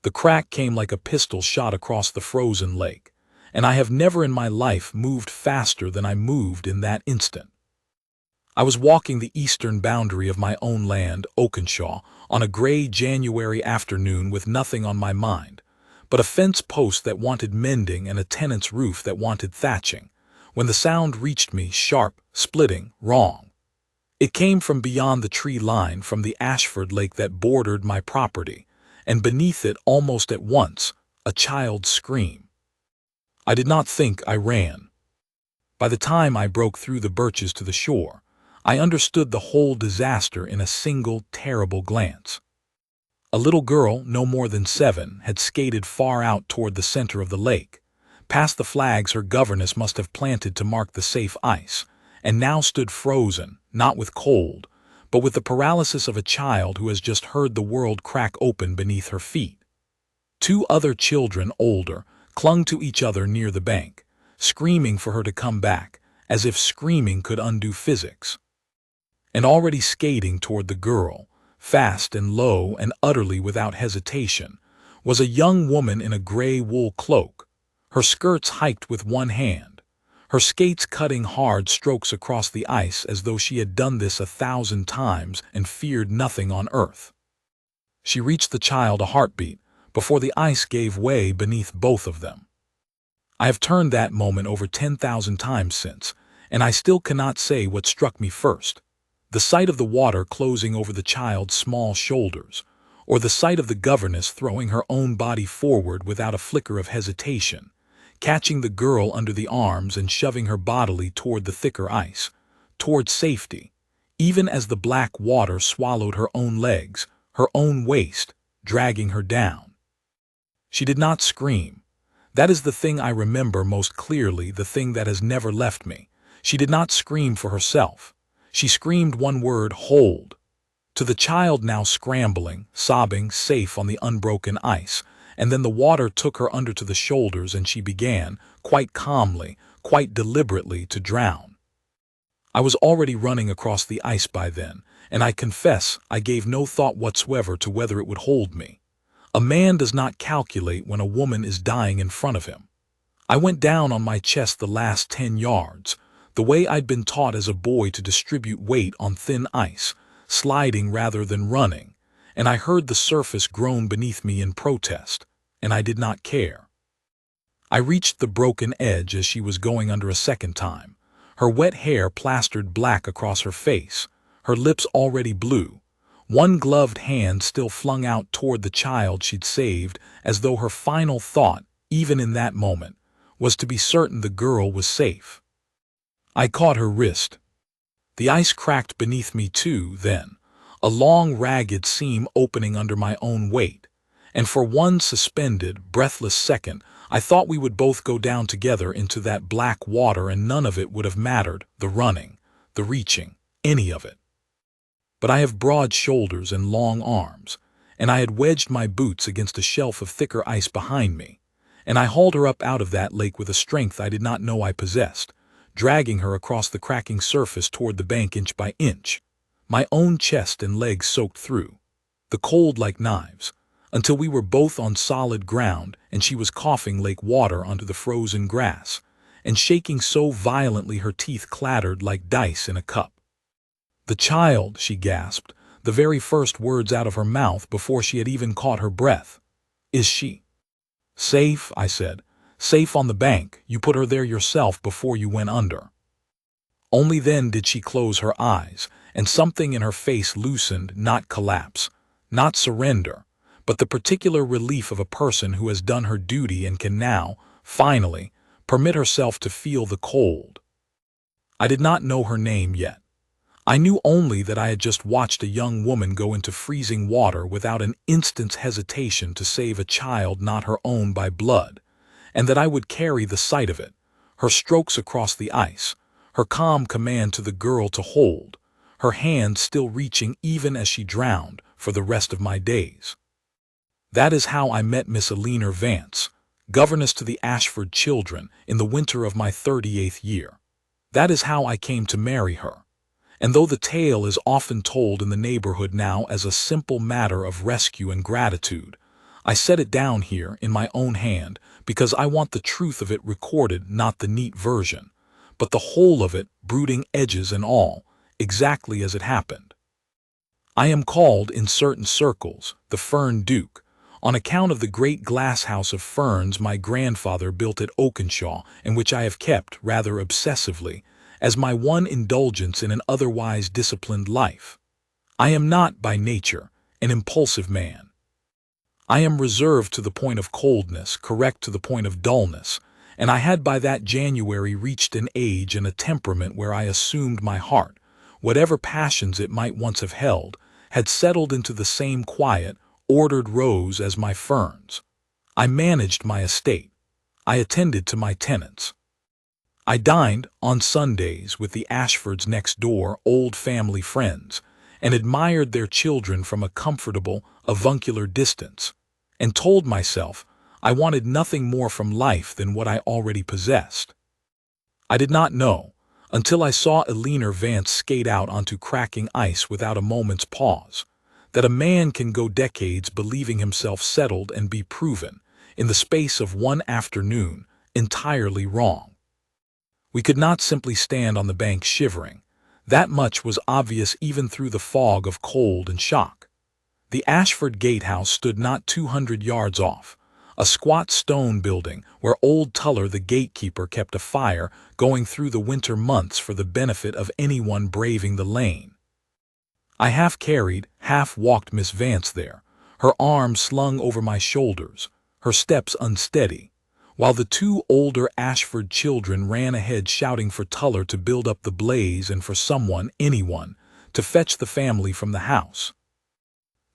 The crack came like a pistol shot across the frozen lake, and I have never in my life moved faster than I moved in that instant. I was walking the eastern boundary of my own land, Oakenshaw, on a gray January afternoon with nothing on my mind but a fence post that wanted mending and a tenant's roof that wanted thatching, when the sound reached me, sharp, splitting, wrong. It came from beyond the tree line, from the Ashford lake that bordered my property, and beneath it, almost at once, a child's scream. I did not think, I ran. By the time I broke through the birches to the shore, I understood the whole disaster in a single terrible glance. A little girl, no more than 7, had skated far out toward the center of the lake, past the flags her governess must have planted to mark the safe ice, and now stood frozen, not with cold, but with the paralysis of a child who has just heard the world crack open beneath her feet. 2 other children, older, clung to each other near the bank, screaming for her to come back, as if screaming could undo physics. And already skating toward the girl, fast and low and utterly without hesitation, was a young woman in a gray wool cloak, her skirts hiked with one hand, her skates cutting hard strokes across the ice as though she had done this 1,000 times and feared nothing on earth. She reached the child a heartbeat before the ice gave way beneath both of them. I have turned that moment over 10,000 times since, and I still cannot say what struck me first: the sight of the water closing over the child's small shoulders, or the sight of the governess throwing her own body forward without a flicker of hesitation, catching the girl under the arms and shoving her bodily toward the thicker ice, toward safety, even as the black water swallowed her own legs, her own waist, dragging her down. She did not scream. That is the thing I remember most clearly, the thing that has never left me. She did not scream for herself. She screamed one word: hold. To the child now scrambling, sobbing, safe on the unbroken ice, and then the water took her under to the shoulders and she began, quite calmly, quite deliberately, to drown. I was already running across the ice by then, and I confess I gave no thought whatsoever to whether it would hold me. A man does not calculate when a woman is dying in front of him. I went down on my chest the last 10 yards, the way I'd been taught as a boy to distribute weight on thin ice, sliding rather than running, and I heard the surface groan beneath me in protest, and I did not care. I reached the broken edge as she was going under a second time, her wet hair plastered black across her face, her lips already blue, one gloved hand still flung out toward the child she'd saved, as though her final thought, even in that moment, was to be certain the girl was safe. I caught her wrist. The ice cracked beneath me too, then, a long ragged seam opening under my own weight, and for one suspended, breathless second I thought we would both go down together into that black water, and none of it would have mattered, the running, the reaching, any of it. But I have broad shoulders and long arms, and I had wedged my boots against a shelf of thicker ice behind me, and I hauled her up out of that lake with a strength I did not know I possessed, dragging her across the cracking surface toward the bank inch by inch, my own chest and legs soaked through, the cold like knives, until we were both on solid ground and she was coughing lake water onto the frozen grass, and shaking so violently her teeth clattered like dice in a cup. "The child," she gasped, the very first words out of her mouth before she had even caught her breath. "Is she safe?" I said. "Safe on the bank. You put her there yourself before you went under." Only then did she close her eyes, and something in her face loosened, not collapse, not surrender, but the particular relief of a person who has done her duty and can now, finally, permit herself to feel the cold. I did not know her name yet. I knew only that I had just watched a young woman go into freezing water without an instant's hesitation to save a child not her own by blood, and that I would carry the sight of it, her strokes across the ice, her calm command to the girl to hold, her hand still reaching even as she drowned, for the rest of my days. That is how I met Miss Eleanor Vance, governess to the Ashford children, in the winter of my 38th year. That is how I came to marry her. And though the tale is often told in the neighborhood now as a simple matter of rescue and gratitude, I set it down here in my own hand because I want the truth of it recorded, not the neat version, but the whole of it, brooding edges and all, exactly as it happened. I am called, in certain circles, the Fern Duke, on account of the great glass house of ferns my grandfather built at Oakenshaw, and which I have kept, rather obsessively, as my one indulgence in an otherwise disciplined life. I am not, by nature, an impulsive man. I am reserved to the point of coldness, correct to the point of dullness, and I had by that January reached an age and a temperament where I assumed my heart, whatever passions it might once have held, had settled into the same quiet, ordered rows as my ferns. I managed my estate. I attended to my tenants. I dined, on Sundays, with the Ashfords next door, old family friends, and admired their children from a comfortable, avuncular distance, and told myself I wanted nothing more from life than what I already possessed. I did not know, until I saw Eleanor Vance skate out onto cracking ice without a moment's pause, that a man can go decades believing himself settled and be proven, in the space of one afternoon, entirely wrong. We could not simply stand on the bank shivering. That much was obvious even through the fog of cold and shock. The Ashford gatehouse stood not 200 yards off, a squat stone building where old Tuller the gatekeeper kept a fire going through the winter months for the benefit of anyone braving the lane. I half carried, half walked Miss Vance there, her arms slung over my shoulders, her steps unsteady, while the two older Ashford children ran ahead shouting for Tuller to build up the blaze and for someone, anyone, to fetch the family from the house.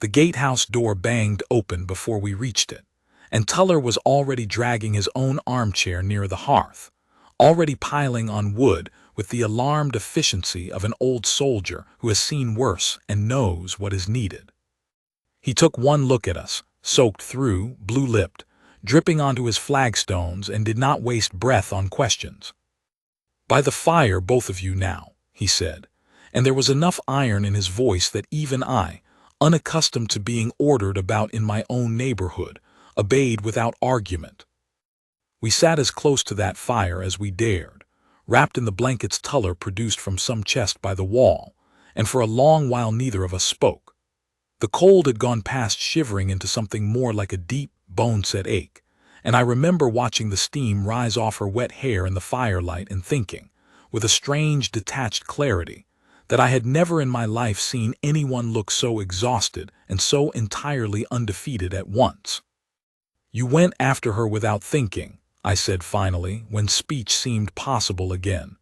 The gatehouse door banged open before we reached it, and Tuller was already dragging his own armchair near the hearth, already piling on wood with the alarmed efficiency of an old soldier who has seen worse and knows what is needed. He took one look at us, soaked through, blue-lipped, dripping onto his flagstones, and did not waste breath on questions. "By the fire, both of you now," he said, and there was enough iron in his voice that even I, unaccustomed to being ordered about in my own neighborhood, obeyed without argument. We sat as close to that fire as we dared, wrapped in the blankets Tuller produced from some chest by the wall, and for a long while neither of us spoke. The cold had gone past shivering into something more like a deep, bone-set ache, and I remember watching the steam rise off her wet hair in the firelight and thinking, with a strange detached clarity, that I had never in my life seen anyone look so exhausted and so entirely undefeated at once. "You went after her without thinking," I said finally, when speech seemed possible again.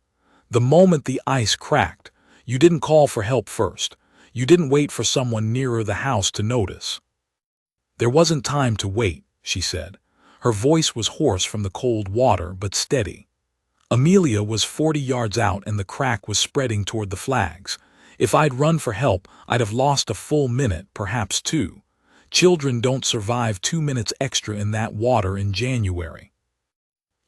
"The moment the ice cracked, you didn't call for help first. You didn't wait for someone nearer the house to notice." "There wasn't time to wait," she said. Her voice was hoarse from the cold water, but steady. "Amelia was 40 yards out and the crack was spreading toward the flags. If I'd run for help, I'd have lost a full minute, perhaps 2. Children don't survive 2 minutes extra in that water in January."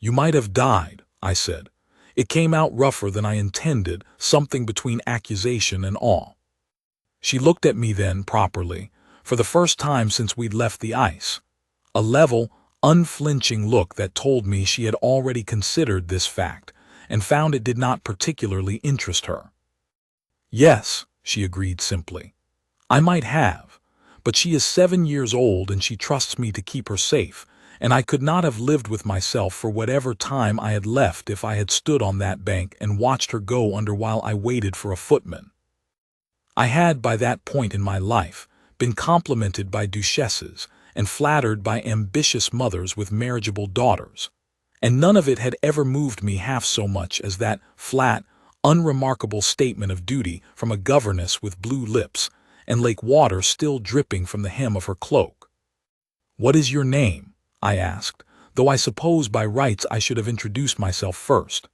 "You might have died," I said. It came out rougher than I intended, something between accusation and awe. She looked at me then properly, for the first time since we'd left the ice. A level, unflinching look that told me she had already considered this fact and found it did not particularly interest her. "Yes," she agreed simply. "I might have, but she is 7 years old and she trusts me to keep her safe, and I could not have lived with myself for whatever time I had left if I had stood on that bank and watched her go under while I waited for a footman." I had, by that point in my life, been complimented by duchesses and flattered by ambitious mothers with marriageable daughters, and none of it had ever moved me half so much as that flat, unremarkable statement of duty from a governess with blue lips and lake water still dripping from the hem of her cloak. "What is your name?" I asked, though I suppose by rights I should have introduced myself first.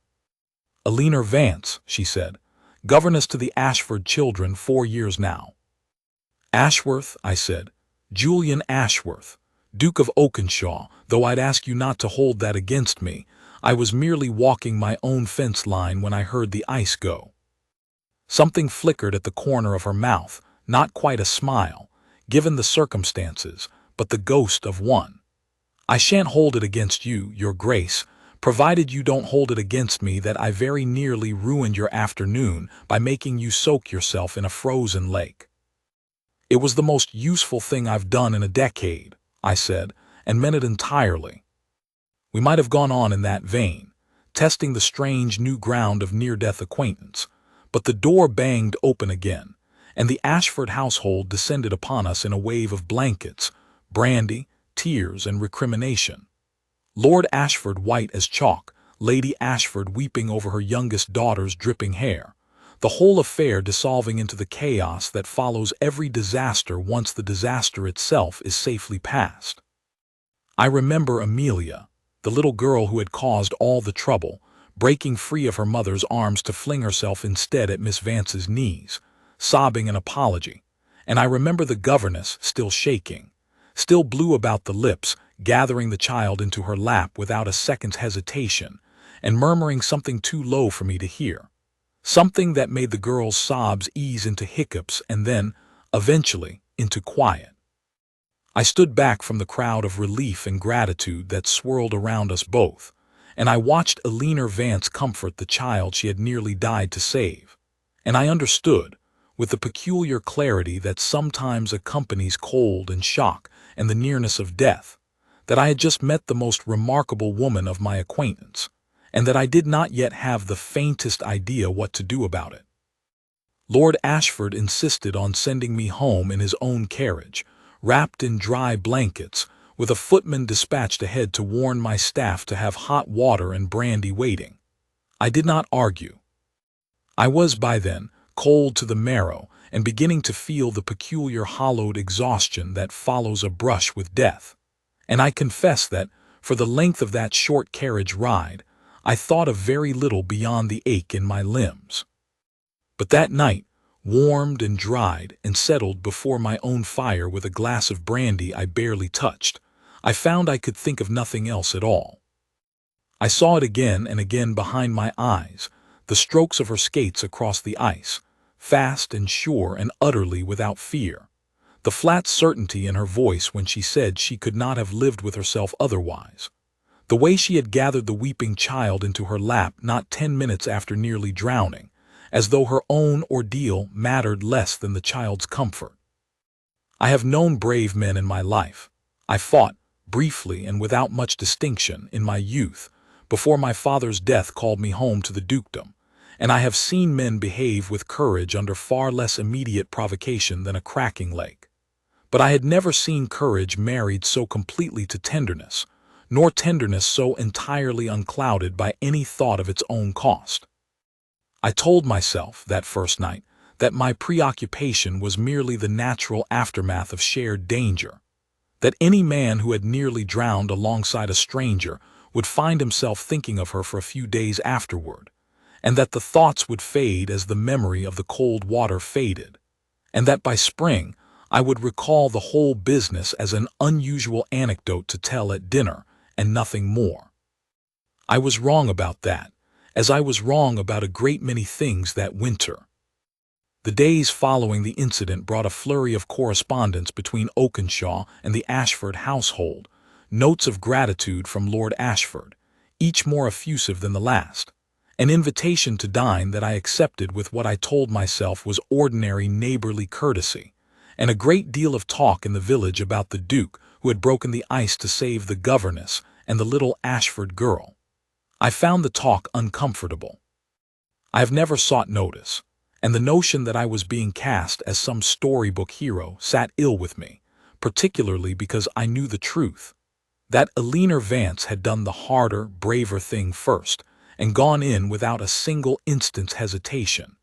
"Eleanor Vance," she said, "governess to the Ashford children 4 years now." "Ashworth," I said, "Julian Ashworth, Duke of Oakenshaw, though I'd ask you not to hold that against me. I was merely walking my own fence line when I heard the ice go." Something flickered at the corner of her mouth, not quite a smile, given the circumstances, but the ghost of one. I shan't hold it against you, your grace, provided you don't hold it against me that I very nearly ruined your afternoon by making you soak yourself in a frozen lake. It was the most useful thing I've done in a decade, I said, and meant it entirely. We might have gone on in that vein, testing the strange new ground of near-death acquaintance, but the door banged open again, and the Ashford household descended upon us in a wave of blankets, brandy, tears, and recrimination. Lord Ashford white as chalk, Lady Ashford weeping over her youngest daughter's dripping hair, the whole affair dissolving into the chaos that follows every disaster once the disaster itself is safely past. I remember Amelia, the little girl who had caused all the trouble, breaking free of her mother's arms to fling herself instead at Miss Vance's knees, sobbing an apology, and I remember the governess still shaking, still blue about the lips, gathering the child into her lap without a second's hesitation, and murmuring something too low for me to hear, something that made the girl's sobs ease into hiccups and then, eventually, into quiet. I stood back from the crowd of relief and gratitude that swirled around us both, and I watched Eleanor Vance comfort the child she had nearly died to save, and I understood, with the peculiar clarity that sometimes accompanies cold and shock and the nearness of death, that I had just met the most remarkable woman of my acquaintance, and that I did not yet have the faintest idea what to do about it. Lord Ashford insisted on sending me home in his own carriage, wrapped in dry blankets, with a footman dispatched ahead to warn my staff to have hot water and brandy waiting. I did not argue. I was by then cold to the marrow and beginning to feel the peculiar hollowed exhaustion that follows a brush with death, and I confess that, for the length of that short carriage ride, I thought of very little beyond the ache in my limbs. But that night, warmed and dried and settled before my own fire with a glass of brandy I barely touched, I found I could think of nothing else at all. I saw it again and again behind my eyes, the strokes of her skates across the ice, fast and sure and utterly without fear, the flat certainty in her voice when she said she could not have lived with herself otherwise, the way she had gathered the weeping child into her lap not 10 minutes after nearly drowning, as though her own ordeal mattered less than the child's comfort. I have known brave men in my life. I fought, briefly and without much distinction, in my youth, before my father's death called me home to the dukedom, and I have seen men behave with courage under far less immediate provocation than a cracking lake. But I had never seen courage married so completely to tenderness, nor tenderness so entirely unclouded by any thought of its own cost. I told myself, that first night, that my preoccupation was merely the natural aftermath of shared danger, that any man who had nearly drowned alongside a stranger would find himself thinking of her for a few days afterward, and that the thoughts would fade as the memory of the cold water faded, and that by spring I would recall the whole business as an unusual anecdote to tell at dinner, and nothing more. I was wrong about that, as I was wrong about a great many things that winter. The days following the incident brought a flurry of correspondence between Oakenshaw and the Ashford household, notes of gratitude from Lord Ashford, each more effusive than the last, an invitation to dine that I accepted with what I told myself was ordinary neighborly courtesy, and a great deal of talk in the village about the Duke who had broken the ice to save the governess and the little Ashford girl. I found the talk uncomfortable. I have never sought notice, and the notion that I was being cast as some storybook hero sat ill with me, particularly because I knew the truth, that Eleanor Vance had done the harder, braver thing first, and gone in without a single instant's hesitation,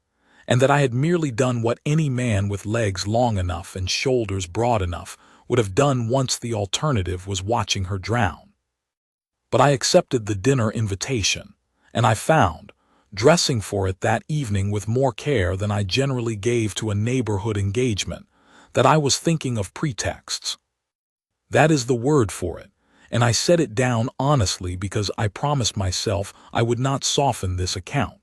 and that I had merely done what any man with legs long enough and shoulders broad enough would have done once the alternative was watching her drown. But I accepted the dinner invitation, and I found, dressing for it that evening with more care than I generally gave to a neighborhood engagement, that I was thinking of pretexts. That is the word for it, and I set it down honestly because I promised myself I would not soften this account.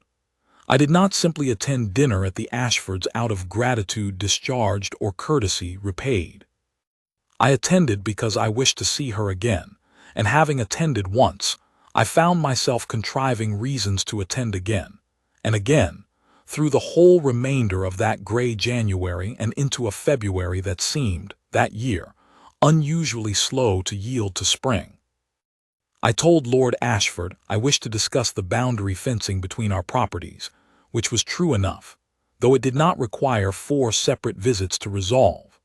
I did not simply attend dinner at the Ashfords out of gratitude discharged or courtesy repaid. I attended because I wished to see her again, and having attended once, I found myself contriving reasons to attend again, and again, through the whole remainder of that gray January and into a February that seemed, that year, unusually slow to yield to spring. I told Lord Ashford I wished to discuss the boundary fencing between our properties, which was true enough, though it did not require 4 separate visits to resolve.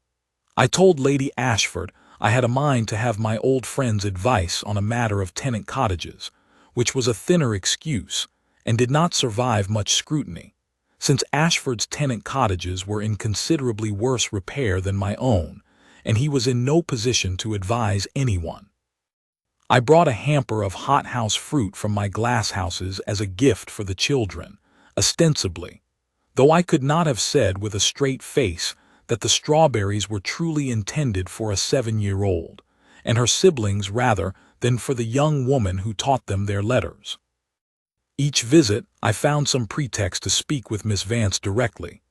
I told Lady Ashford I had a mind to have my old friend's advice on a matter of tenant cottages, which was a thinner excuse, and did not survive much scrutiny, since Ashford's tenant cottages were in considerably worse repair than my own, and he was in no position to advise anyone. I brought a hamper of hothouse fruit from my glass houses as a gift for the children, ostensibly, though I could not have said with a straight face that the strawberries were truly intended for a 7-year-old, and her siblings rather than for the young woman who taught them their letters. Each visit I found some pretext to speak with Miss Vance directly,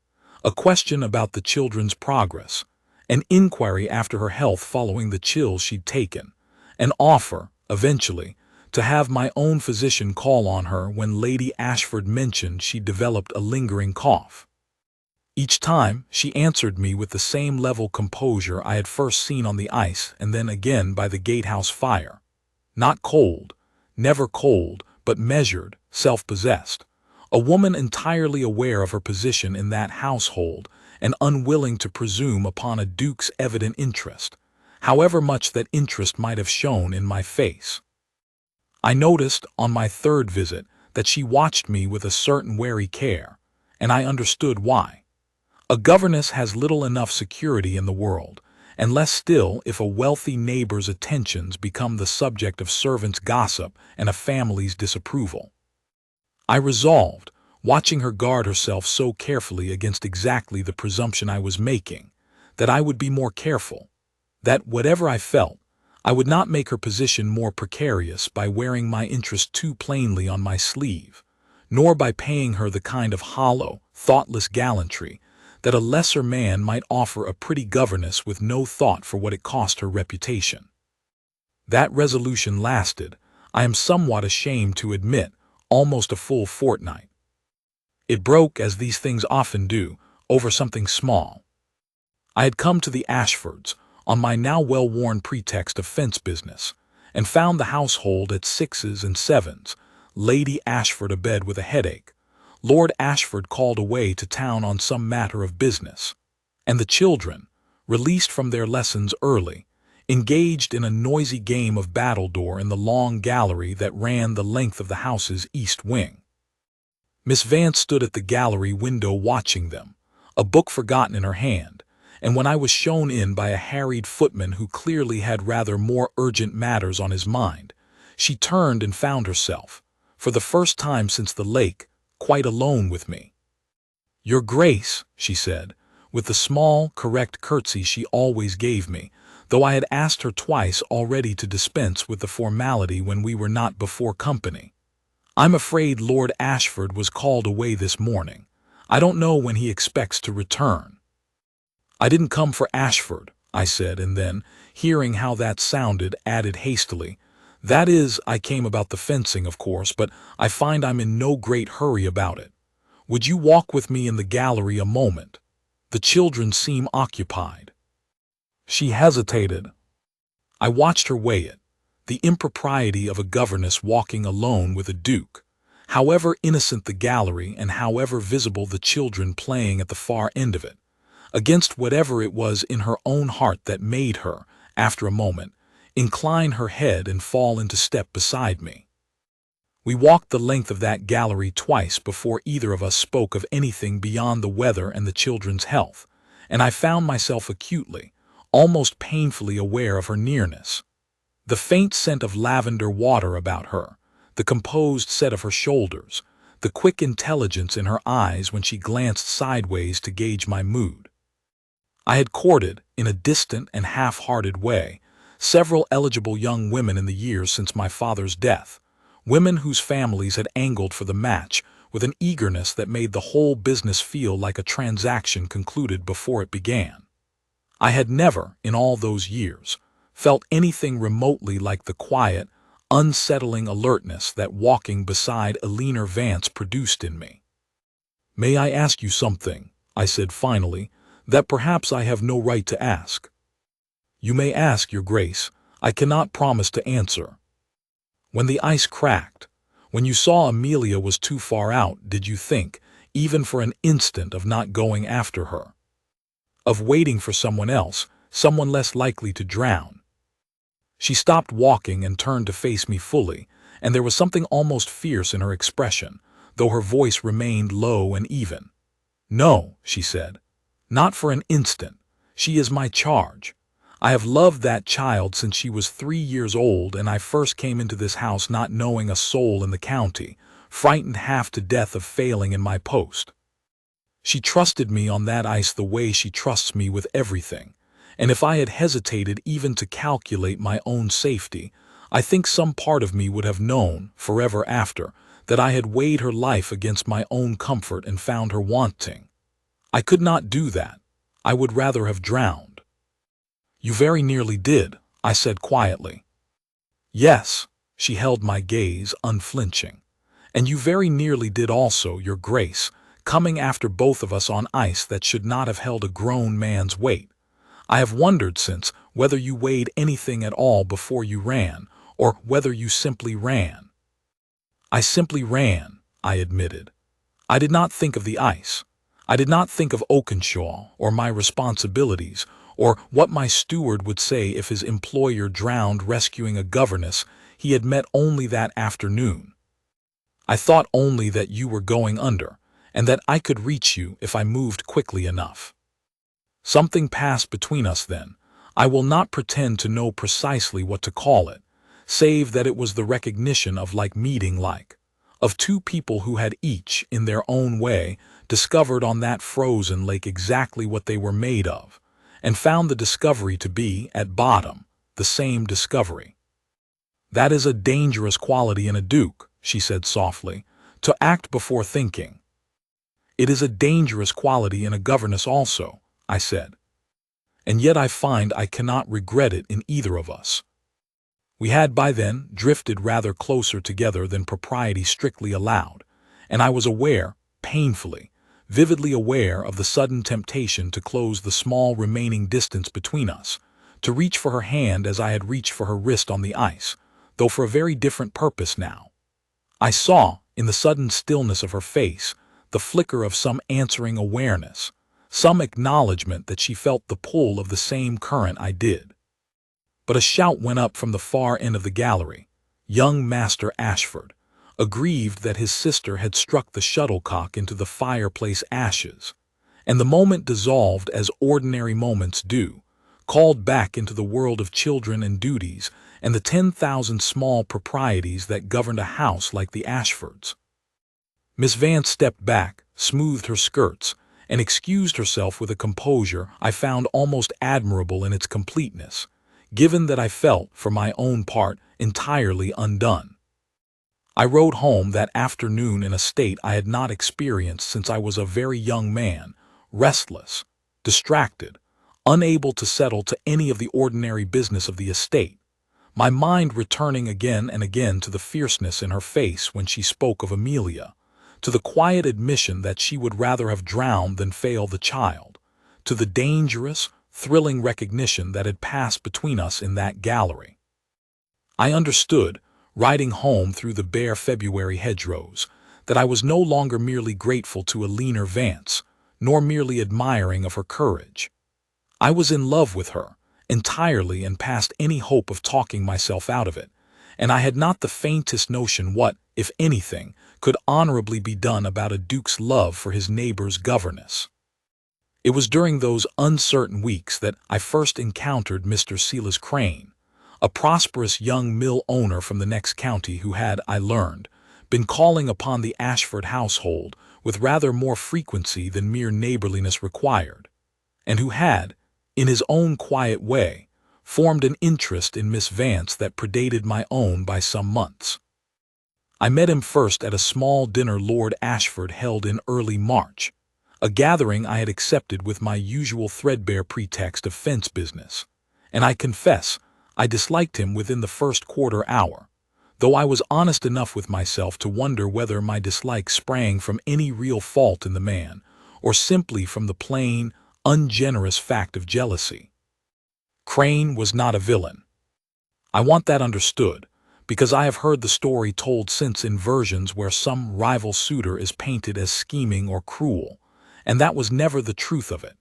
a question about the children's progress, an inquiry after her health following the chills she'd taken, an offer, eventually, to have my own physician call on her when Lady Ashford mentioned she'd developed a lingering cough. Each time she answered me with the same level composure I had first seen on the ice and then again by the gatehouse fire. Not cold, never cold, but measured, self-possessed, a woman entirely aware of her position in that household and unwilling to presume upon a duke's evident interest, however much that interest might have shown in my face. I noticed on my 3rd visit that she watched me with a certain wary care, and I understood why. A governess has little enough security in the world, and less still if a wealthy neighbor's attentions become the subject of servants' gossip and a family's disapproval. I resolved, watching her guard herself so carefully against exactly the presumption I was making, that I would be more careful, that whatever I felt, I would not make her position more precarious by wearing my interest too plainly on my sleeve, nor by paying her the kind of hollow, thoughtless gallantry that a lesser man might offer a pretty governess with no thought for what it cost her reputation. That resolution lasted, I am somewhat ashamed to admit, almost a full fortnight. It broke, as these things often do, over something small. I had come to the Ashfords on my now well-worn pretext of fence business, and found the household at 6s and 7s, Lady Ashford abed with a headache, Lord Ashford called away to town on some matter of business, and the children, released from their lessons early, engaged in a noisy game of battledore in the long gallery that ran the length of the house's east wing. Miss Vance stood at the gallery window watching them, a book forgotten in her hand, and when I was shown in by a harried footman who clearly had rather more urgent matters on his mind, she turned and found herself, for the first time since the lake, quite alone with me. "Your Grace," she said, with the small, correct curtsy she always gave me, though I had asked her twice already to dispense with the formality when we were not before company. "I'm afraid Lord Ashford was called away this morning. I don't know when he expects to return." "I didn't come for Ashford," I said, and then, hearing how that sounded, added hastily, "That is, I came about the fencing, of course, but I find I'm in no great hurry about it. Would you walk with me in the gallery a moment? The children seem occupied." She hesitated. I watched her weigh it, the impropriety of a governess walking alone with a duke, however innocent the gallery and however visible the children playing at the far end of it, against whatever it was in her own heart that made her, after a moment, incline her head and fall into step beside me. We walked the length of that gallery twice before either of us spoke of anything beyond the weather and the children's health, and I found myself acutely, almost painfully aware of her nearness. The faint scent of lavender water about her, the composed set of her shoulders, the quick intelligence in her eyes when she glanced sideways to gauge my mood. I had courted, in a distant and half-hearted way, several eligible young women in the years since my father's death, women whose families had angled for the match with an eagerness that made the whole business feel like a transaction concluded before it began. I had never, in all those years, felt anything remotely like the quiet, unsettling alertness that walking beside Eleanor Vance produced in me. "May I ask you something," I said finally, "that perhaps I have no right to ask?" "You may ask, Your Grace. I cannot promise to answer." "When the ice cracked, when you saw Amelia was too far out, did you think, even for an instant, of not going after her? Of waiting for someone else, someone less likely to drown?" She stopped walking and turned to face me fully, and there was something almost fierce in her expression, though her voice remained low and even. "No," she said, "not for an instant. She is my charge. I have loved that child since she was 3 years old, and I first came into this house not knowing a soul in the county, frightened half to death of failing in my post. She trusted me on that ice the way she trusts me with everything, and if I had hesitated even to calculate my own safety, I think some part of me would have known, forever after, that I had weighed her life against my own comfort and found her wanting. I could not do that. I would rather have drowned." "You very nearly did," I said quietly. "Yes," she held my gaze unflinching. "And you very nearly did also, Your Grace, coming after both of us on ice that should not have held a grown man's weight. I have wondered since whether you weighed anything at all before you ran, or whether you simply ran." "I simply ran," I admitted. "I did not think of the ice. I did not think of Oakenshaw, or my responsibilities, or what my steward would say if his employer drowned rescuing a governess he had met only that afternoon. I thought only that you were going under, and that I could reach you if I moved quickly enough. Something passed between us then. I will not pretend to know precisely what to call it, save that it was the recognition of like meeting like, of two people who had each, in their own way, discovered on that frozen lake exactly what they were made of, and found the discovery to be, at bottom, the same discovery. That is a dangerous quality in a duke," she said softly, "to act before thinking." "It is a dangerous quality in a governess also," I said. "And yet I find I cannot regret it in either of us." We had by then drifted rather closer together than propriety strictly allowed, and I was aware, painfully, vividly aware of the sudden temptation to close the small remaining distance between us, to reach for her hand as I had reached for her wrist on the ice, though for a very different purpose now. I saw, in the sudden stillness of her face, the flicker of some answering awareness, some acknowledgement that she felt the pull of the same current I did. But a shout went up from the far end of the gallery. Young Master Ashford, aggrieved that his sister had struck the shuttlecock into the fireplace ashes, and the moment dissolved as ordinary moments do, called back into the world of children and duties and the 10,000 small proprieties that governed a house like the Ashfords. Miss Vance stepped back, smoothed her skirts, and excused herself with a composure I found almost admirable in its completeness, given that I felt, for my own part, entirely undone. I rode home that afternoon in a state I had not experienced since I was a very young man, restless, distracted, unable to settle to any of the ordinary business of the estate, my mind returning again and again to the fierceness in her face when she spoke of Amelia, to the quiet admission that she would rather have drowned than fail the child, to the dangerous, thrilling recognition that had passed between us in that gallery. I understood, riding home through the bare February hedgerows, that I was no longer merely grateful to Eleanor Vance, nor merely admiring of her courage. I was in love with her, entirely and past any hope of talking myself out of it, and I had not the faintest notion what, if anything, could honorably be done about a duke's love for his neighbor's governess. It was during those uncertain weeks that I first encountered Mr. Silas Crane, a prosperous young mill owner from the next county who had, I learned, been calling upon the Ashford household with rather more frequency than mere neighborliness required, and who had, in his own quiet way, formed an interest in Miss Vance that predated my own by some months. I met him first at a small dinner Lord Ashford held in early March. a gathering I had accepted with my usual threadbare pretext of fence business, and I confess I disliked him within the first quarter hour, though I was honest enough with myself to wonder whether my dislike sprang from any real fault in the man, or simply from the plain, ungenerous fact of jealousy. Crane was not a villain. I want that understood, because I have heard the story told since in versions where some rival suitor is painted as scheming or cruel, and that was never the truth of it.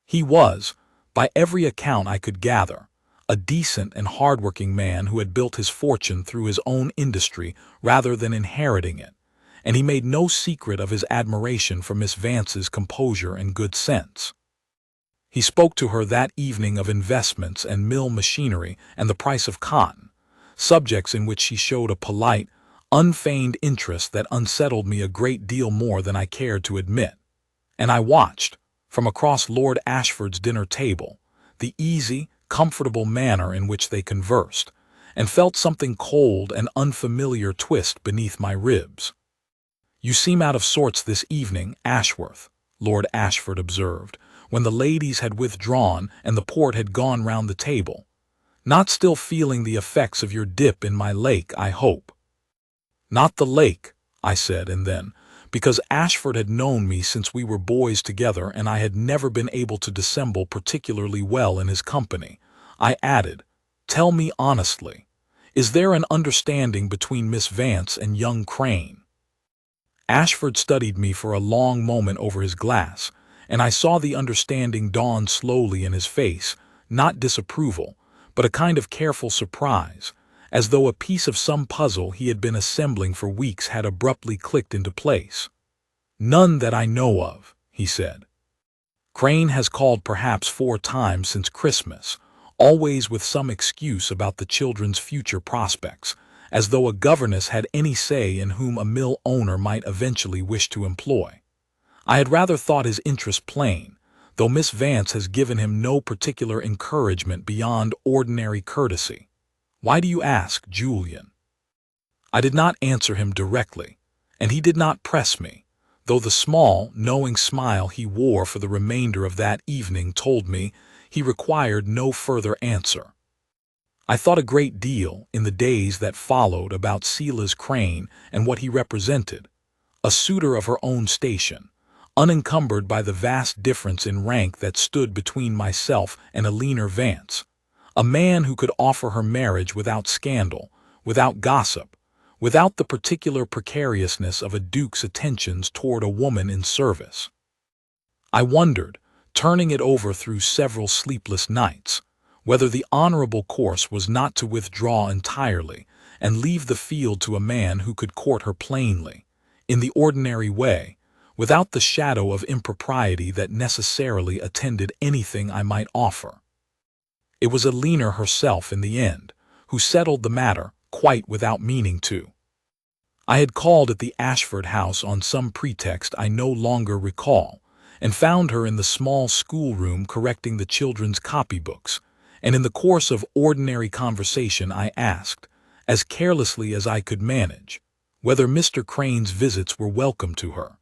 He was, by every account I could gather, a decent and hard-working man who had built his fortune through his own industry rather than inheriting it, and he made no secret of his admiration for Miss Vance's composure and good sense. He spoke to her that evening of investments and mill machinery and the price of cotton, subjects in which she showed a polite, unfeigned interest that unsettled me a great deal more than I cared to admit, and I watched, from across Lord Ashford's dinner table, the easy, comfortable manner in which they conversed, and felt something cold and unfamiliar twist beneath my ribs. "You seem out of sorts this evening, Ashworth," Lord Ashford observed, when the ladies had withdrawn and the port had gone round the table. "Not still feeling the effects of your dip in my lake, I hope." "Not the lake," I said, and then, because Ashford had known me since we were boys together and I had never been able to dissemble particularly well in his company, I added, "Tell me honestly, is there an understanding between Miss Vance and young Crane?" Ashford studied me for a long moment over his glass, and I saw the understanding dawn slowly in his face, not disapproval, but a kind of careful surprise, as though a piece of some puzzle he had been assembling for weeks had abruptly clicked into place. "None that I know of," he said. "Crane has called perhaps 4 times since Christmas, always with some excuse about the children's future prospects, as though a governess had any say in whom a mill owner might eventually wish to employ. I had rather thought his interest plain, though Miss Vance has given him no particular encouragement beyond ordinary courtesy. Why do you ask, Julian?" I did not answer him directly, and he did not press me, though the small, knowing smile he wore for the remainder of that evening told me he required no further answer. I thought a great deal, in the days that followed, about Silas Crane and what he represented, a suitor of her own station, unencumbered by the vast difference in rank that stood between myself and a leaner Vance, a man who could offer her marriage without scandal, without gossip, without the particular precariousness of a duke's attentions toward a woman in service. I wondered, turning it over through several sleepless nights, whether the honorable course was not to withdraw entirely and leave the field to a man who could court her plainly, in the ordinary way, without the shadow of impropriety that necessarily attended anything I might offer. It was Alina herself in the end, who settled the matter, quite without meaning to. I had called at the Ashford house on some pretext I no longer recall, and found her in the small schoolroom correcting the children's copybooks, and in the course of ordinary conversation I asked, as carelessly as I could manage, whether Mr. Crane's visits were welcome to her.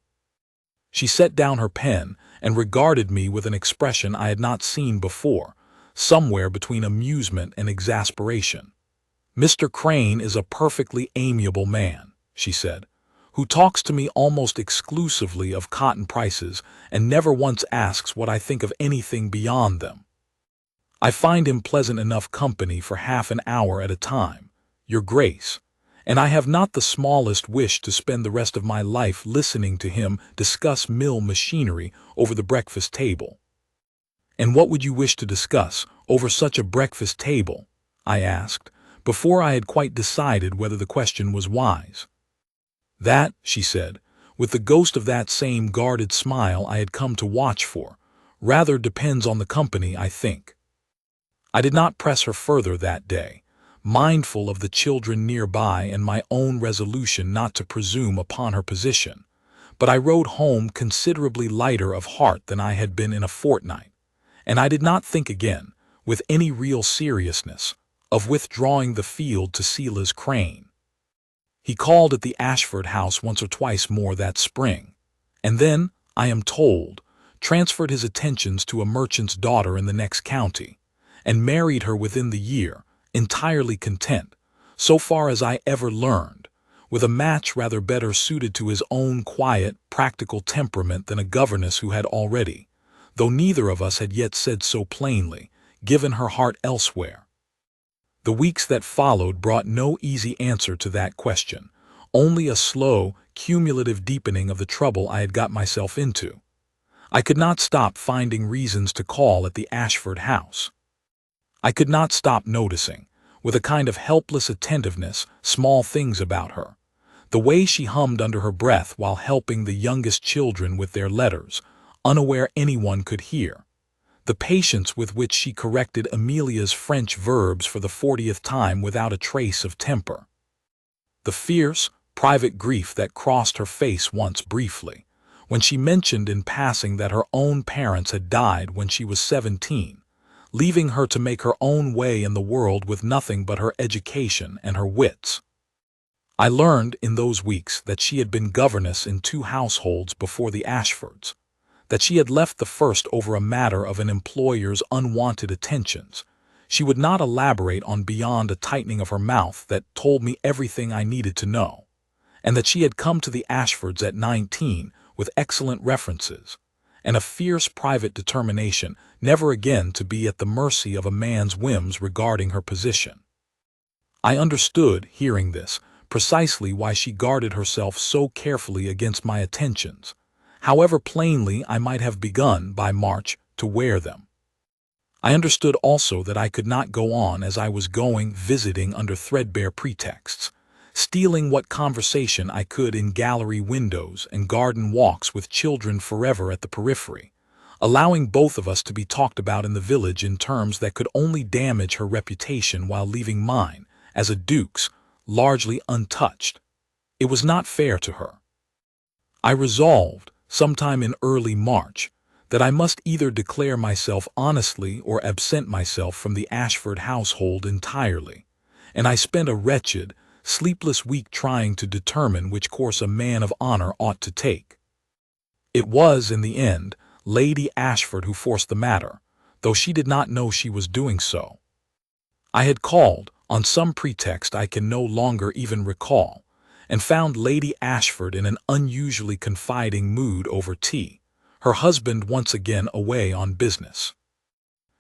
She set down her pen and regarded me with an expression I had not seen before, somewhere between amusement and exasperation. "Mr. Crane is a perfectly amiable man," she said, "who talks to me almost exclusively of cotton prices and never once asks what I think of anything beyond them. I find him pleasant enough company for half an hour at a time, Your Grace, and I have not the smallest wish to spend the rest of my life listening to him discuss mill machinery over the breakfast table." "And what would you wish to discuss over such a breakfast table?" I asked, before I had quite decided whether the question was wise. "That," she said, with the ghost of that same guarded smile I had come to watch for, "rather depends on the company, I think." I did not press her further that day, mindful of the children nearby and my own resolution not to presume upon her position, but I rode home considerably lighter of heart than I had been in a fortnight, and I did not think again, with any real seriousness, of withdrawing the field to Silas Crane. He called at the Ashford house once or twice more that spring, and then, I am told, transferred his attentions to a merchant's daughter in the next county, and married her within the year, entirely content, so far as I ever learned, with a match rather better suited to his own quiet, practical temperament than a governess who had already, though neither of us had yet said so plainly, given her heart elsewhere. The weeks that followed brought no easy answer to that question, only a slow, cumulative deepening of the trouble I had got myself into. I could not stop finding reasons to call at the Ashford house. I could not stop noticing, with a kind of helpless attentiveness, small things about her. The way she hummed under her breath while helping the youngest children with their letters, unaware anyone could hear. The patience with which she corrected Amelia's French verbs for the 40th time without a trace of temper. The fierce, private grief that crossed her face once briefly, when she mentioned in passing that her own parents had died when she was 17, leaving her to make her own way in the world with nothing but her education and her wits. I learned in those weeks that she had been governess in 2 households before the Ashfords, that she had left the first over a matter of an employer's unwanted attentions. She would not elaborate on beyond a tightening of her mouth that told me everything I needed to know, and that she had come to the Ashfords at 19 with excellent references, and a fierce private determination never again to be at the mercy of a man's whims regarding her position. I understood, hearing this, precisely why she guarded herself so carefully against my attentions, however plainly I might have begun by March to wear them. I understood also that I could not go on as I was going, visiting under threadbare pretexts, stealing what conversation I could in gallery windows and garden walks with children forever at the periphery, allowing both of us to be talked about in the village in terms that could only damage her reputation while leaving mine, as a duke's, largely untouched. It was not fair to her. I resolved, sometime in early March, that I must either declare myself honestly or absent myself from the Ashford household entirely, and I spent a wretched, sleepless week trying to determine which course a man of honor ought to take. It was, in the end, Lady Ashford who forced the matter, though she did not know she was doing so. I had called, on some pretext I can no longer even recall, and found Lady Ashford in an unusually confiding mood over tea, her husband once again away on business.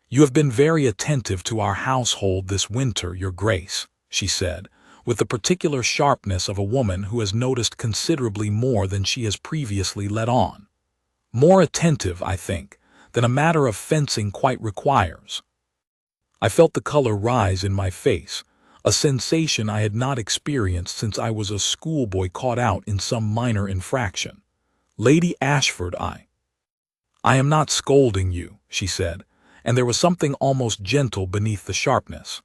"You have been very attentive to our household this winter, Your Grace," she said, with the particular sharpness of a woman who has noticed considerably more than she has previously let on. More attentive, I think, than a matter of fencing quite requires. I felt the color rise in my face, a sensation I had not experienced since I was a schoolboy caught out in some minor infraction. "Lady Ashford, I am not scolding you," she said, and there was something almost gentle beneath the sharpness.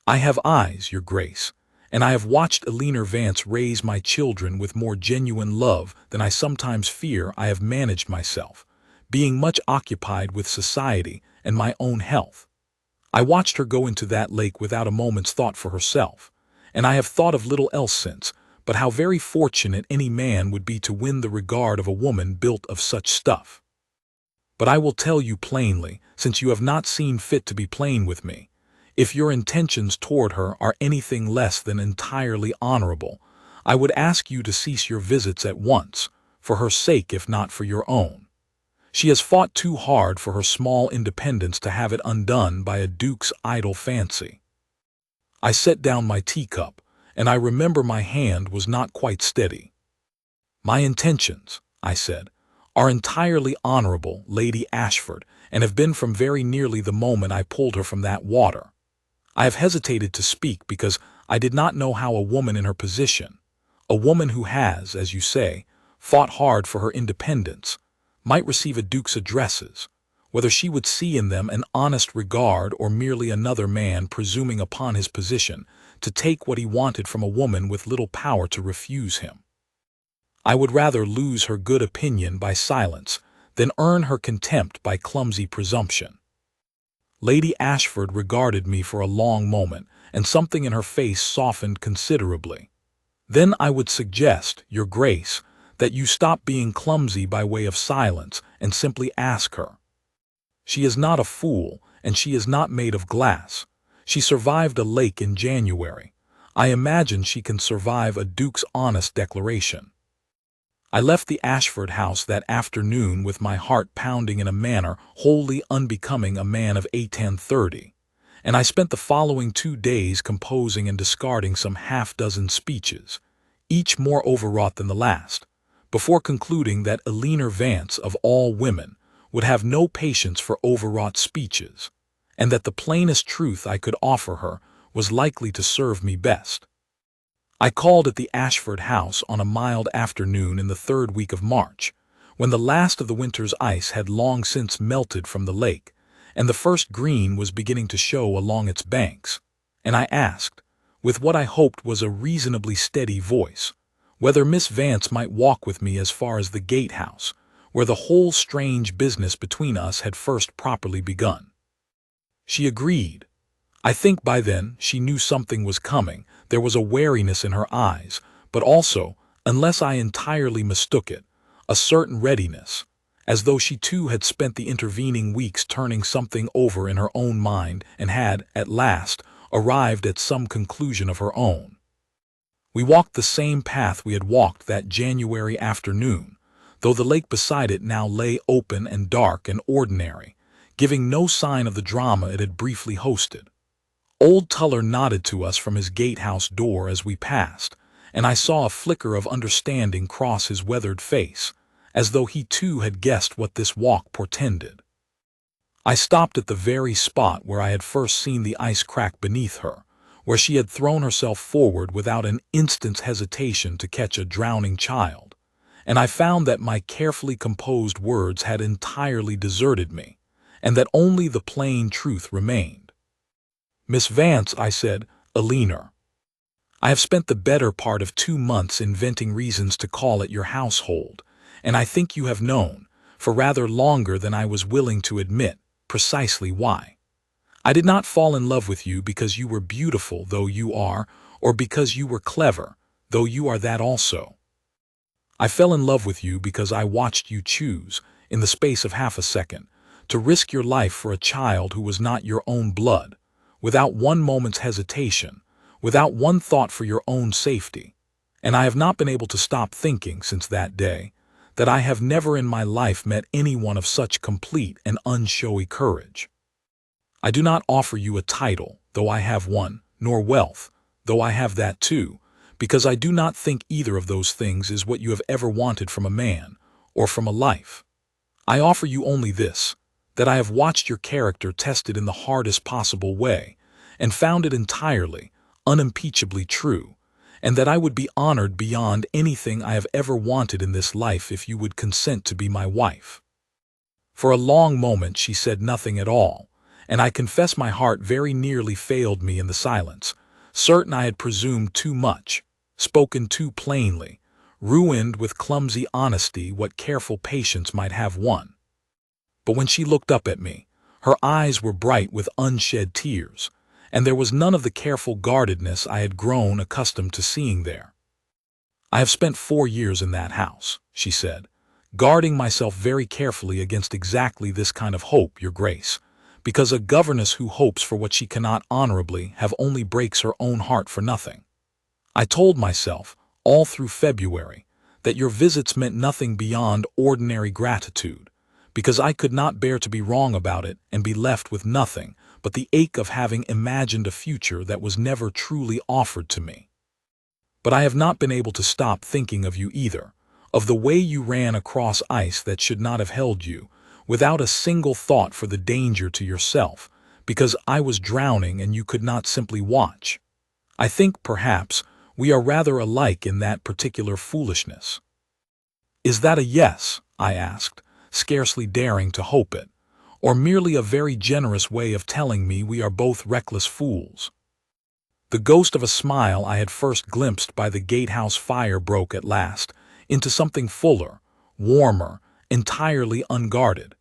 "I have eyes, Your Grace, and I have watched Eleanor Vance raise my children with more genuine love than I sometimes fear I have managed myself, being much occupied with society and my own health. I watched her go into that lake without a moment's thought for herself, and I have thought of little else since, but how very fortunate any man would be to win the regard of a woman built of such stuff. But I will tell you plainly, since you have not seen fit to be plain with me, if your intentions toward her are anything less than entirely honorable, I would ask you to cease your visits at once, for her sake if not for your own. She has fought too hard for her small independence to have it undone by a duke's idle fancy." I set down my teacup, and I remember my hand was not quite steady. "My intentions," I said, "are entirely honorable, Lady Ashford, and have been from very nearly the moment I pulled her from that water. I have hesitated to speak because I did not know how a woman in her position, a woman who has, as you say, fought hard for her independence, might receive a duke's addresses, whether she would see in them an honest regard or merely another man presuming upon his position to take what he wanted from a woman with little power to refuse him. I would rather lose her good opinion by silence than earn her contempt by clumsy presumption." Lady Ashford regarded me for a long moment, and something in her face softened considerably. "Then I would suggest, Your Grace, that you stop being clumsy by way of silence and simply ask her. She is not a fool, and she is not made of glass. She survived a lake in January. I imagine she can survive a duke's honest declaration. I left the Ashford house that afternoon with my heart pounding in a manner wholly unbecoming a man of 1830, and I spent the following 2 days composing and discarding some half-dozen speeches, each more overwrought than the last, before concluding that Eleanor Vance, of all women, would have no patience for overwrought speeches, and that the plainest truth I could offer her was likely to serve me best. I called at the Ashford house on a mild afternoon in the 3rd week of March, when the last of the winter's ice had long since melted from the lake, and the first green was beginning to show along its banks, and I asked, with what I hoped was a reasonably steady voice, whether Miss Vance might walk with me as far as the gatehouse, where the whole strange business between us had first properly begun. She agreed. I think by then she knew something was coming. There was a wariness in her eyes, but also, unless I entirely mistook it, a certain readiness, as though she too had spent the intervening weeks turning something over in her own mind and had, at last, arrived at some conclusion of her own. We walked the same path we had walked that January afternoon, though the lake beside it now lay open and dark and ordinary, giving no sign of the drama it had briefly hosted. Old Tuller nodded to us from his gatehouse door as we passed, and I saw a flicker of understanding cross his weathered face, as though he too had guessed what this walk portended. I stopped at the very spot where I had first seen the ice crack beneath her, where she had thrown herself forward without an instant's hesitation to catch a drowning child, and I found that my carefully composed words had entirely deserted me, and that only the plain truth remained. "Miss Vance," I said, "Eleanor, I have spent the better part of 2 months inventing reasons to call at your household, and I think you have known, for rather longer than I was willing to admit, precisely why. I did not fall in love with you because you were beautiful, though you are, or because you were clever, though you are that also. I fell in love with you because I watched you choose, in the space of half a second, to risk your life for a child who was not your own blood, without one moment's hesitation, without one thought for your own safety, and I have not been able to stop thinking since that day that I have never in my life met anyone of such complete and unshowy courage. I do not offer you a title, though I have one, nor wealth, though I have that too, because I do not think either of those things is what you have ever wanted from a man, or from a life. I offer you only this, that I have watched your character tested in the hardest possible way, and found it entirely, unimpeachably true, and that I would be honored beyond anything I have ever wanted in this life if you would consent to be my wife." For a long moment she said nothing at all, and I confess my heart very nearly failed me in the silence, certain I had presumed too much, spoken too plainly, ruined with clumsy honesty what careful patience might have won. But when she looked up at me, her eyes were bright with unshed tears, and there was none of the careful guardedness I had grown accustomed to seeing there. "I have spent 4 years in that house," she said, "guarding myself very carefully against exactly this kind of hope, your grace, because a governess who hopes for what she cannot honorably have only breaks her own heart for nothing. I told myself, all through February, that your visits meant nothing beyond ordinary gratitude, because I could not bear to be wrong about it and be left with nothing but the ache of having imagined a future that was never truly offered to me. But I have not been able to stop thinking of you either, of the way you ran across ice that should not have held you, without a single thought for the danger to yourself, because I was drowning and you could not simply watch. I think, perhaps, we are rather alike in that particular foolishness." "Is that a yes?" I asked, scarcely daring to hope it, "or merely a very generous way of telling me we are both reckless fools?" The ghost of a smile I had first glimpsed by the gatehouse fire broke at last into something fuller, warmer, entirely unguarded.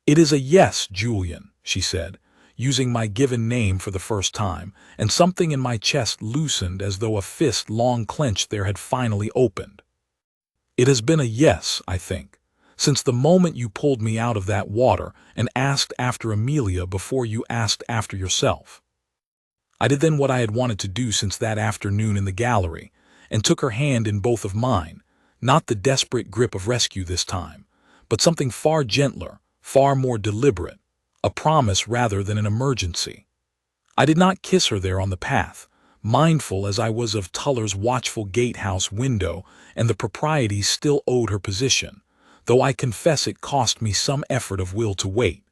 "It is a yes, Julian," she said, using my given name for the first time, and something in my chest loosened as though a fist long clenched there had finally opened. It has been a yes, I think, since the moment you pulled me out of that water and asked after Amelia before you asked after yourself. I did then what I had wanted to do since that afternoon in the gallery, and took her hand in both of mine, not the desperate grip of rescue this time, but something far gentler, far more deliberate, a promise rather than an emergency. I did not kiss her there on the path, mindful as I was of Tuller's watchful gatehouse window, and the proprieties still owed her position, though I confess it cost me some effort of will to wait.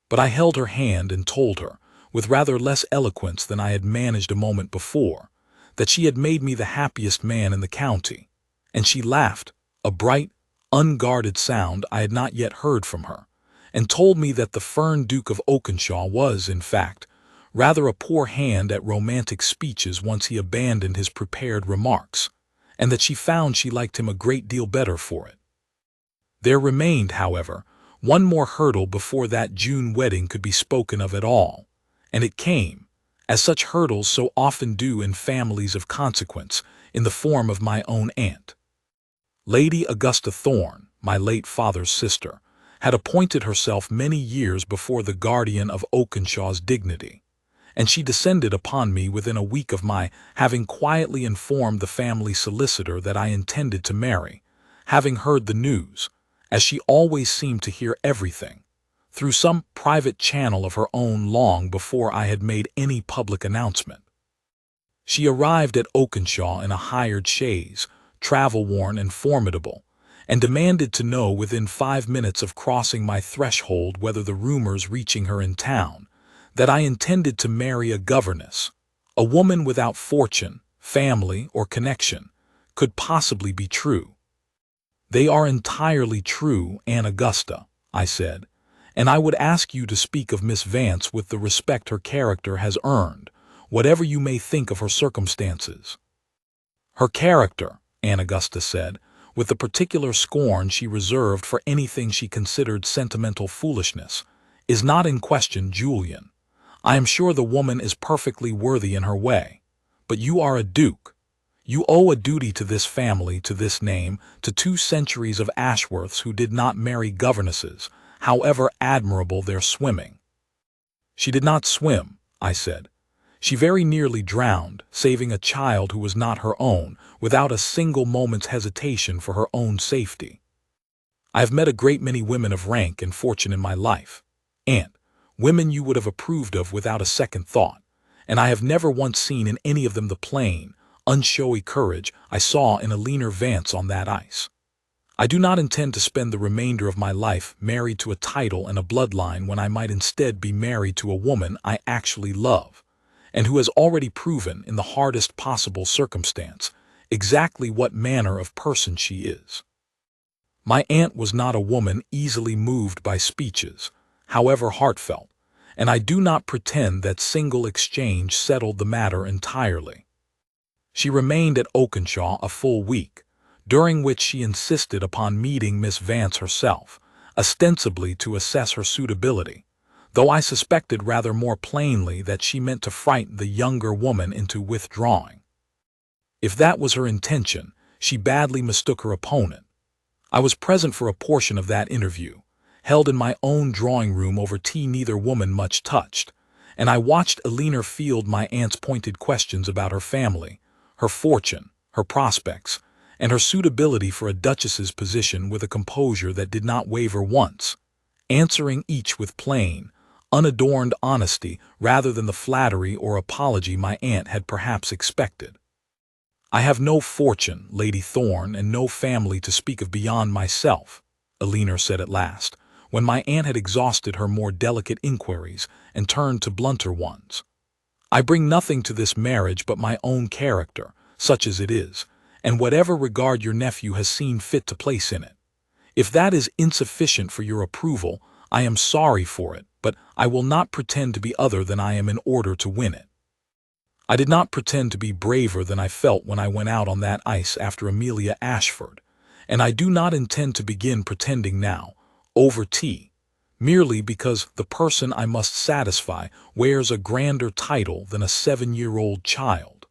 But I held her hand and told her, with rather less eloquence than I had managed a moment before, that she had made me the happiest man in the county, and she laughed, a bright, unguarded sound I had not yet heard from her, and told me that the Fern Duke of Oakenshaw was, in fact, rather a poor hand at romantic speeches once he abandoned his prepared remarks, and that she found she liked him a great deal better for it. There remained, however, one more hurdle before that June wedding could be spoken of at all, and it came, as such hurdles so often do in families of consequence, in the form of my own aunt. Lady Augusta Thorne, my late father's sister, had appointed herself many years before the guardian of Oakenshaw's dignity, and she descended upon me within a week of my having quietly informed the family solicitor that I intended to marry, having heard the news, as she always seemed to hear everything, through some private channel of her own long before I had made any public announcement. She arrived at Oakenshaw in a hired chaise, travel-worn and formidable, and demanded to know within 5 minutes of crossing my threshold whether the rumors reaching her in town, that I intended to marry a governess, a woman without fortune, family, or connection, could possibly be true. They are entirely true, Aunt Augusta, I said, and I would ask you to speak of Miss Vance with the respect her character has earned, whatever you may think of her circumstances. Her character, Aunt Augusta said, with the particular scorn she reserved for anything she considered sentimental foolishness, is not in question, Julian. I am sure the woman is perfectly worthy in her way, but you are a duke. You owe a duty to this family, to this name, to 2 centuries of Ashworths who did not marry governesses, however admirable their swimming. She did not swim, I said. She very nearly drowned, saving a child who was not her own, without a single moment's hesitation for her own safety. I have met a great many women of rank and fortune in my life, Aunt, women you would have approved of without a second thought, and I have never once seen in any of them the plain, unshowy courage I saw in Eleanor Vance on that ice. I do not intend to spend the remainder of my life married to a title and a bloodline when I might instead be married to a woman I actually love, and who has already proven in the hardest possible circumstance exactly what manner of person she is. My aunt was not a woman easily moved by speeches, however heartfelt, and I do not pretend that single exchange settled the matter entirely. She remained at Oakenshaw a full week, during which she insisted upon meeting Miss Vance herself, ostensibly to assess her suitability, though I suspected rather more plainly that she meant to frighten the younger woman into withdrawing. If that was her intention, she badly mistook her opponent. I was present for a portion of that interview, held in my own drawing-room over tea neither woman much touched, and I watched Eleanor field my aunt's pointed questions about her family, her fortune, her prospects, and her suitability for a duchess's position with a composure that did not waver once, answering each with plain, unadorned honesty rather than the flattery or apology my aunt had perhaps expected. I have no fortune, Lady Thorne, and no family to speak of beyond myself, Eleanor said at last, when my aunt had exhausted her more delicate inquiries and turned to blunter ones. I bring nothing to this marriage but my own character, such as it is, and whatever regard your nephew has seen fit to place in it. If that is insufficient for your approval, I am sorry for it, but I will not pretend to be other than I am in order to win it. I did not pretend to be braver than I felt when I went out on that ice after Amelia Ashford, and I do not intend to begin pretending now, over tea, merely because the person I must satisfy wears a grander title than a 7-year-old child.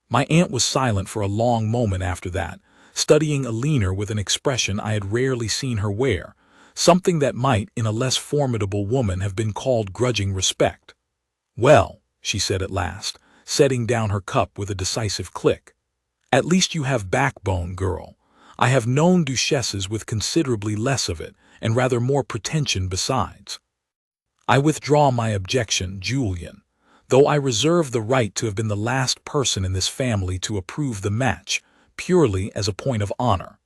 My aunt was silent for a long moment after that, studying Alina with an expression I had rarely seen her wear, something that might, in a less formidable woman, have been called grudging respect. "Well," she said at last, setting down her cup with a decisive click, "at least you have backbone, girl. I have known duchesses with considerably less of it, and rather more pretension besides." "I withdraw my objection, Julian, though I reserve the right to have been the last person in this family to approve the match, purely as a point of honor."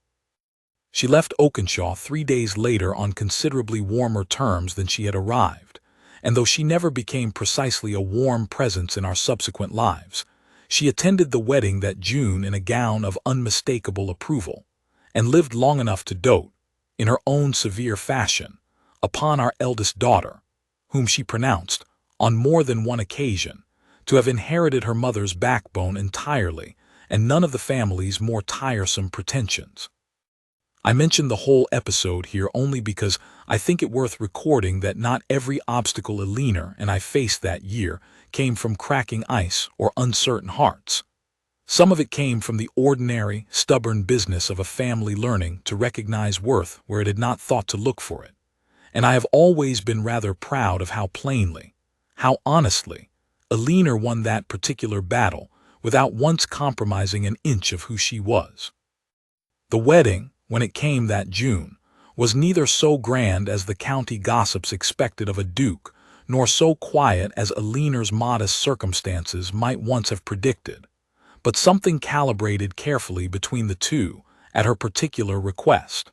She left Oakenshaw 3 days later on considerably warmer terms than she had arrived, and though she never became precisely a warm presence in our subsequent lives, she attended the wedding that June in a gown of unmistakable approval, and lived long enough to dote, in her own severe fashion, upon our eldest daughter, whom she pronounced, on more than one occasion, to have inherited her mother's backbone entirely, and none of the family's more tiresome pretensions. I mention the whole episode here only because I think it worth recording that not every obstacle Alina and I faced that year came from cracking ice or uncertain hearts. Some of it came from the ordinary, stubborn business of a family learning to recognize worth where it had not thought to look for it, and I have always been rather proud of how plainly, how honestly, Alina won that particular battle without once compromising an inch of who she was. The wedding, when it came that June, was neither so grand as the county gossips expected of a duke, nor so quiet as Alina's modest circumstances might once have predicted, but something calibrated carefully between the two at her particular request.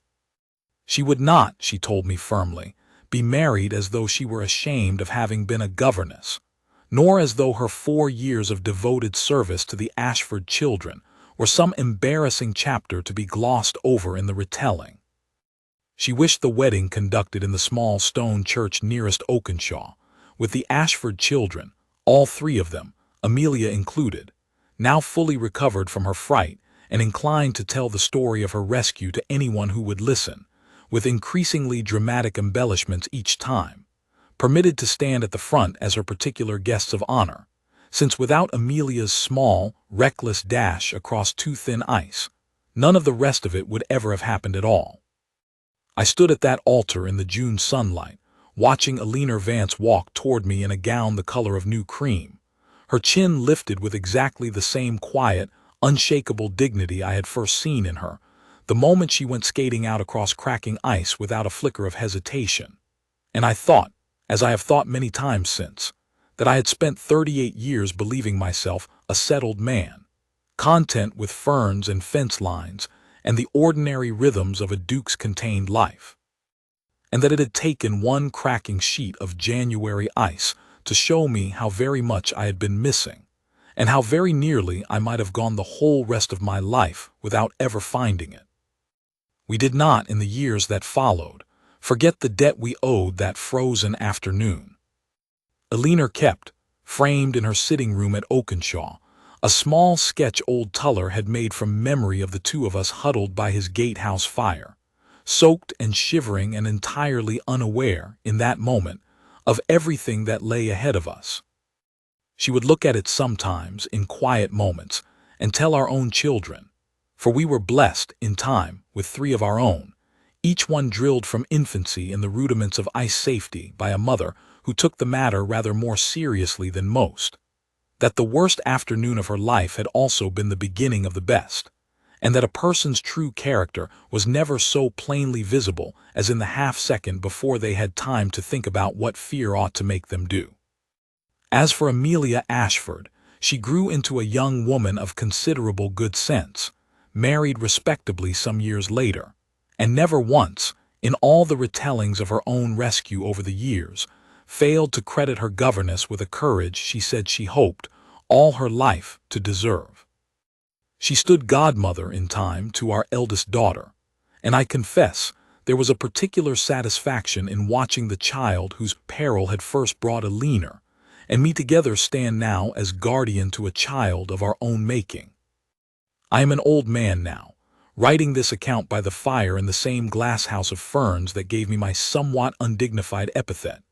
She would not, she told me firmly, be married as though she were ashamed of having been a governess, nor as though her 4 years of devoted service to the Ashford children were some embarrassing chapter to be glossed over in the retelling. She wished the wedding conducted in the small stone church nearest Oakenshaw, with the Ashford children, all 3 of them, Amelia included, now fully recovered from her fright and inclined to tell the story of her rescue to anyone who would listen, with increasingly dramatic embellishments each time, permitted to stand at the front as her particular guests of honor, since without Amelia's small, reckless dash across too thin ice, none of the rest of it would ever have happened at all. I stood at that altar in the June sunlight, watching Alina Vance walk toward me in a gown the color of new cream, her chin lifted with exactly the same quiet, unshakable dignity I had first seen in her, the moment she went skating out across cracking ice without a flicker of hesitation. And I thought, as I have thought many times since, that I had spent 38 years believing myself a settled man, content with ferns and fence lines and the ordinary rhythms of a duke's contained life, and that it had taken one cracking sheet of January ice to show me how very much I had been missing, and how very nearly I might have gone the whole rest of my life without ever finding it. We did not, in the years that followed, forget the debt we owed that frozen afternoon. Alina kept, framed in her sitting room at Oakenshaw, a small sketch old Tuller had made from memory of the 2 of us huddled by his gatehouse fire, soaked and shivering and entirely unaware, in that moment, of everything that lay ahead of us. She would look at it sometimes, in quiet moments, and tell our own children, for we were blessed, in time, with 3 of our own, each one drilled from infancy in the rudiments of ice safety by a mother who took the matter rather more seriously than most, that the worst afternoon of her life had also been the beginning of the best, and that a person's true character was never so plainly visible as in the half-second before they had time to think about what fear ought to make them do. As for Amelia Ashford, she grew into a young woman of considerable good sense, married respectably some years later, and never once, in all the retellings of her own rescue over the years, failed to credit her governess with a courage she said she hoped, all her life, to deserve. She stood godmother in time to our eldest daughter, and I confess there was a particular satisfaction in watching the child whose peril had first brought Alina and me together stand now as guardian to a child of our own making. I am an old man now, writing this account by the fire in the same glass house of ferns that gave me my somewhat undignified epithet,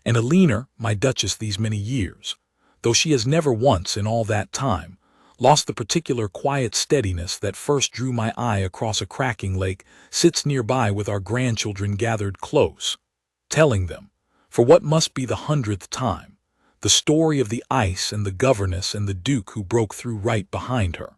and Alina my duchess these many years, though she has never once in all that time lost the particular quiet steadiness that first drew my eye across a cracking lake, sits nearby with our grandchildren gathered close, telling them, for what must be the 100th time, the story of the ice and the governess and the duke who broke through right behind her.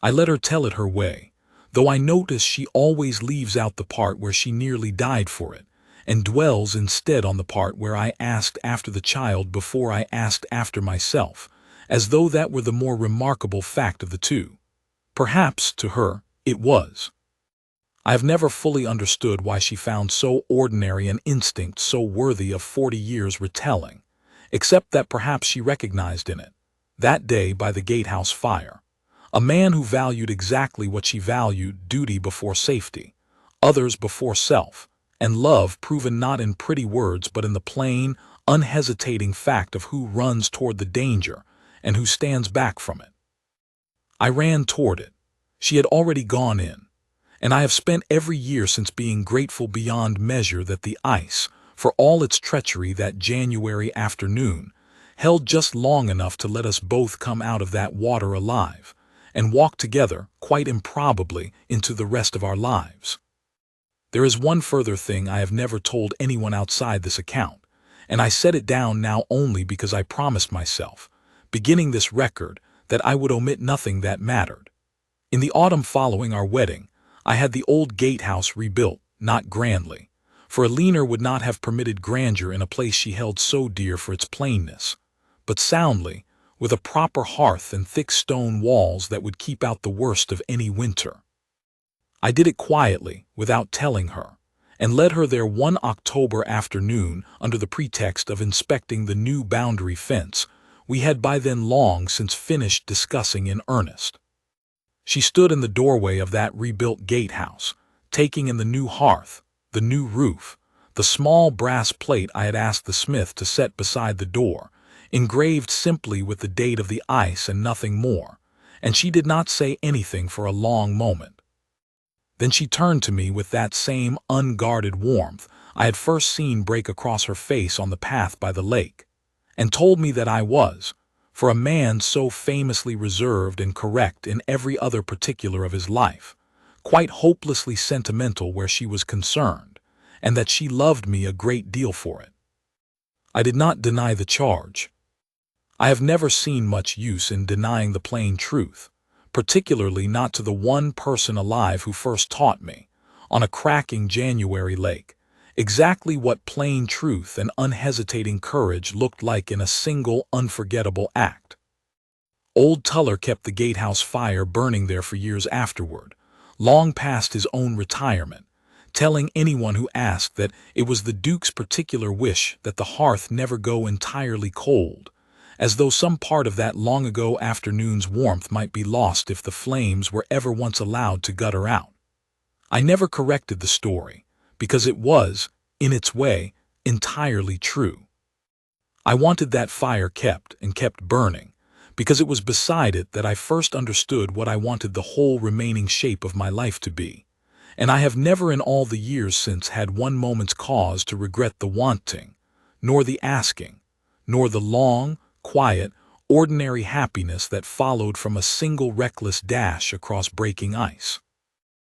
I let her tell it her way, though I notice she always leaves out the part where she nearly died for it, and dwells instead on the part where I asked after the child before I asked after myself, as though that were the more remarkable fact of the two. Perhaps, to her, it was. I have never fully understood why she found so ordinary an instinct so worthy of 40 years retelling, except that perhaps she recognized in it, that day by the gatehouse fire, a man who valued exactly what she valued: duty before safety, others before self, and love proven not in pretty words but in the plain, unhesitating fact of who runs toward the danger and who stands back from it. I ran toward it. She had already gone in, and I have spent every year since being grateful beyond measure that the ice, for all its treachery that January afternoon, held just long enough to let us both come out of that water alive, and walk together, quite improbably, into the rest of our lives. There is one further thing I have never told anyone outside this account, and I set it down now only because I promised myself, beginning this record, that I would omit nothing that mattered. In the autumn following our wedding, I had the old gatehouse rebuilt, not grandly, for a leaner would not have permitted grandeur in a place she held so dear for its plainness, but soundly, with a proper hearth and thick stone walls that would keep out the worst of any winter. I did it quietly, without telling her, and led her there one October afternoon under the pretext of inspecting the new boundary fence we had by then long since finished discussing in earnest. She stood in the doorway of that rebuilt gatehouse, taking in the new hearth, the new roof, the small brass plate I had asked the smith to set beside the door, engraved simply with the date of the ice and nothing more, and she did not say anything for a long moment. Then she turned to me with that same unguarded warmth I had first seen break across her face on the path by the lake, and told me that I was, for a man so famously reserved and correct in every other particular of his life, quite hopelessly sentimental where she was concerned, and that she loved me a great deal for it. I did not deny the charge. I have never seen much use in denying the plain truth, particularly not to the one person alive who first taught me, on a cracking January lake, exactly what plain truth and unhesitating courage looked like in a single unforgettable act. Old Tuller kept the gatehouse fire burning there for years afterward, long past his own retirement, telling anyone who asked that it was the Duke's particular wish that the hearth never go entirely cold, as though some part of that long-ago afternoon's warmth might be lost if the flames were ever once allowed to gutter out. I never corrected the story, because it was, in its way, entirely true. I wanted that fire kept and kept burning, because it was beside it that I first understood what I wanted the whole remaining shape of my life to be, and I have never in all the years since had one moment's cause to regret the wanting, nor the asking, nor the long, quiet, ordinary happiness that followed from a single reckless dash across breaking ice.